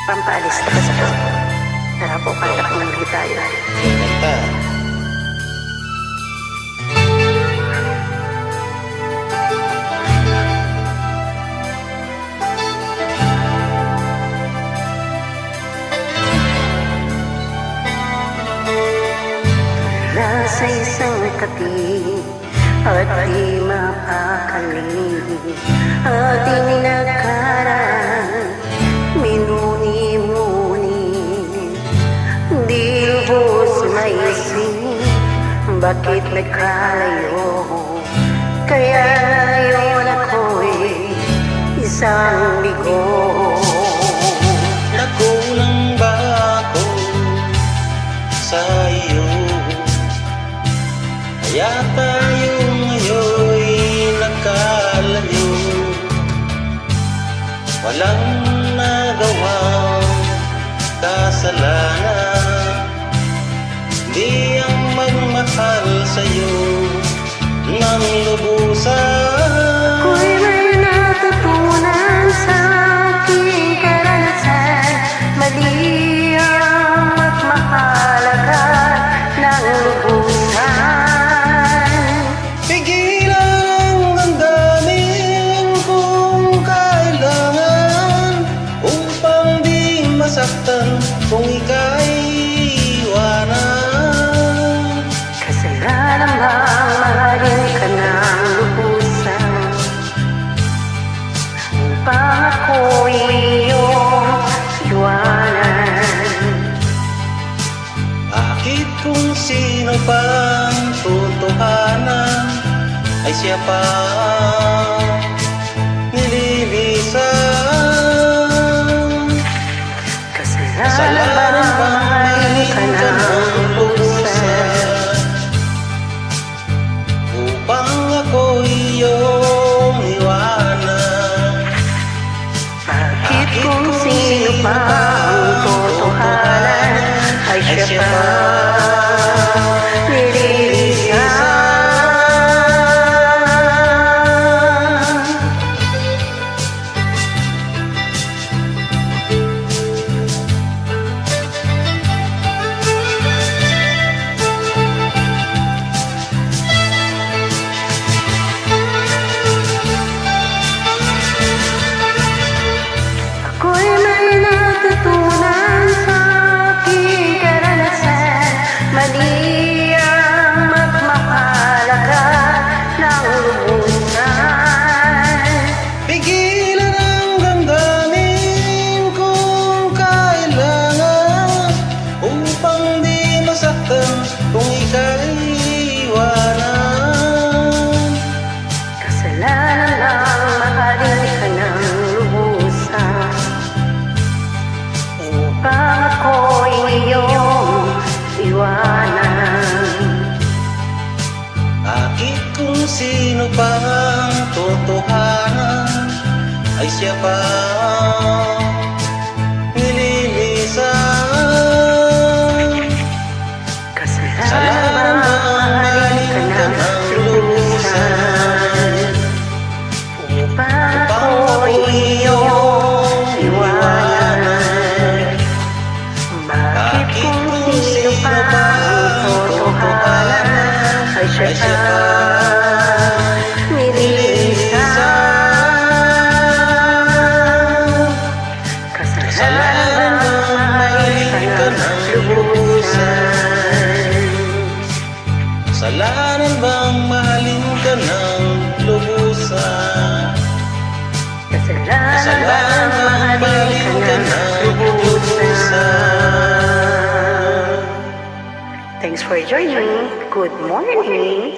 pampaalis stress po. Tara po, kanta po muli tayo. Kanta. Nasa isang kapi at di mapakaling ating nakaraan, minuni-muni, di lubos maising bakit nagkalayo. Kaya ngayon ako'y isang bigo. Nakulang ba ako sa iyo? Kaya tayo ngayon'y nagkalayo. Walang nagawang kasalanan, di ang magmahal sa'yo ng lubusan. Ako'y may natutunan sa aking karanasan, mali ang magmahalaga ng lubusan. Pigilan ang damdamin kung kailangan, upang di masaktan kung ika'y iwanan. Kasalanan bang mahalin ka ng lubusan, upang ako'y iyong iwanan? Bakit kung sino pang totohanan ay siya pa nililisan? Kasalanan bang mahalin ka ng lubusan, upang ako iyong iwanan? bakit kung sino pa ang totohanan ay siya pa nililisan? Ako'y may natutunan sa aking karanasan, mali ang magmahalaga ng lubusan. Pigilan ang damdamin kung kailangan, upang di masaktan kung ika'y iwanan. Kasalanan lang mahalin ka ng lubusan, upang ako'y iyong iwanan. Bakit kung sino pa ang totohanan ay siya pa nililisan? Kasalanan bang mahalin ka ng lubusan, upang ako'y iyong iwanan? Bakit kung sino pa ang totohanan ay siya pa nililisan? Kasalanan bang mahalin ka ng lubusan, Kasalanan bang mahalin ka ng lubusan? kasalanan bang mahalin ka ng lubusan? Thanks for joining. Good morning.